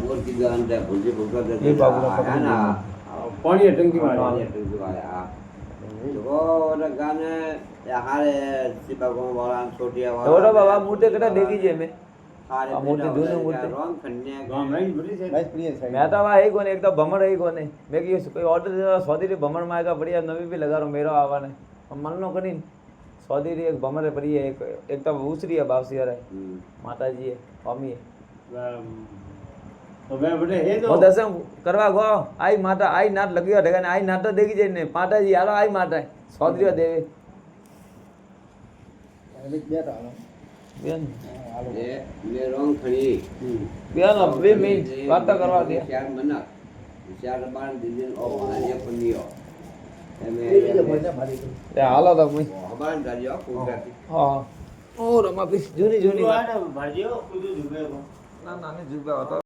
बोल की जान दे भुजी भुगा दे ये बाबूराव है ना पानी है टंकी वाला पानी टंकी वाला तो वो गाने हारे सिपा को वाला छोटिया वाला एवढा बाबा मूर्ति कटा देखी जे में हारे આ મૂર્તિ જૂની મૂર્તિ रंग खन्ने गांव में बड़ी से બસ પ્રિય સાહેબ मैं तो वहाँ एक एकदम बमड़ है कोने मैं कि कोई ऑर्डर दे सौदी री बमड़ में आएगा बढ़िया नवी भी लगा रहा मेरा आवा ने हम मन लो करी सौदी री एक बमड़ है बढ़िया एक तो दूसरी है बावसी है माता जी है स्वामी है तो मैं बड़े है वो दर्शन करवा गो आई माता आई नाट लगी ढगा ने आई नाट तो देखी जाए ने माता जी यारो आई माता है सौदी देवी બેઠા હાલો. बेन ये रंग खड़ी बेन अब बे मिनट वार्ता करवा दे चार मना चार बार दिन ओ ये पनियो એ બીજો ભજન ભારી કરું. ए हालो तो मुई हबान दारियो कोगाती हां ओ रमा पी जूनी जूनी भाजियो खुद जुबे को ना नाने जुबा होता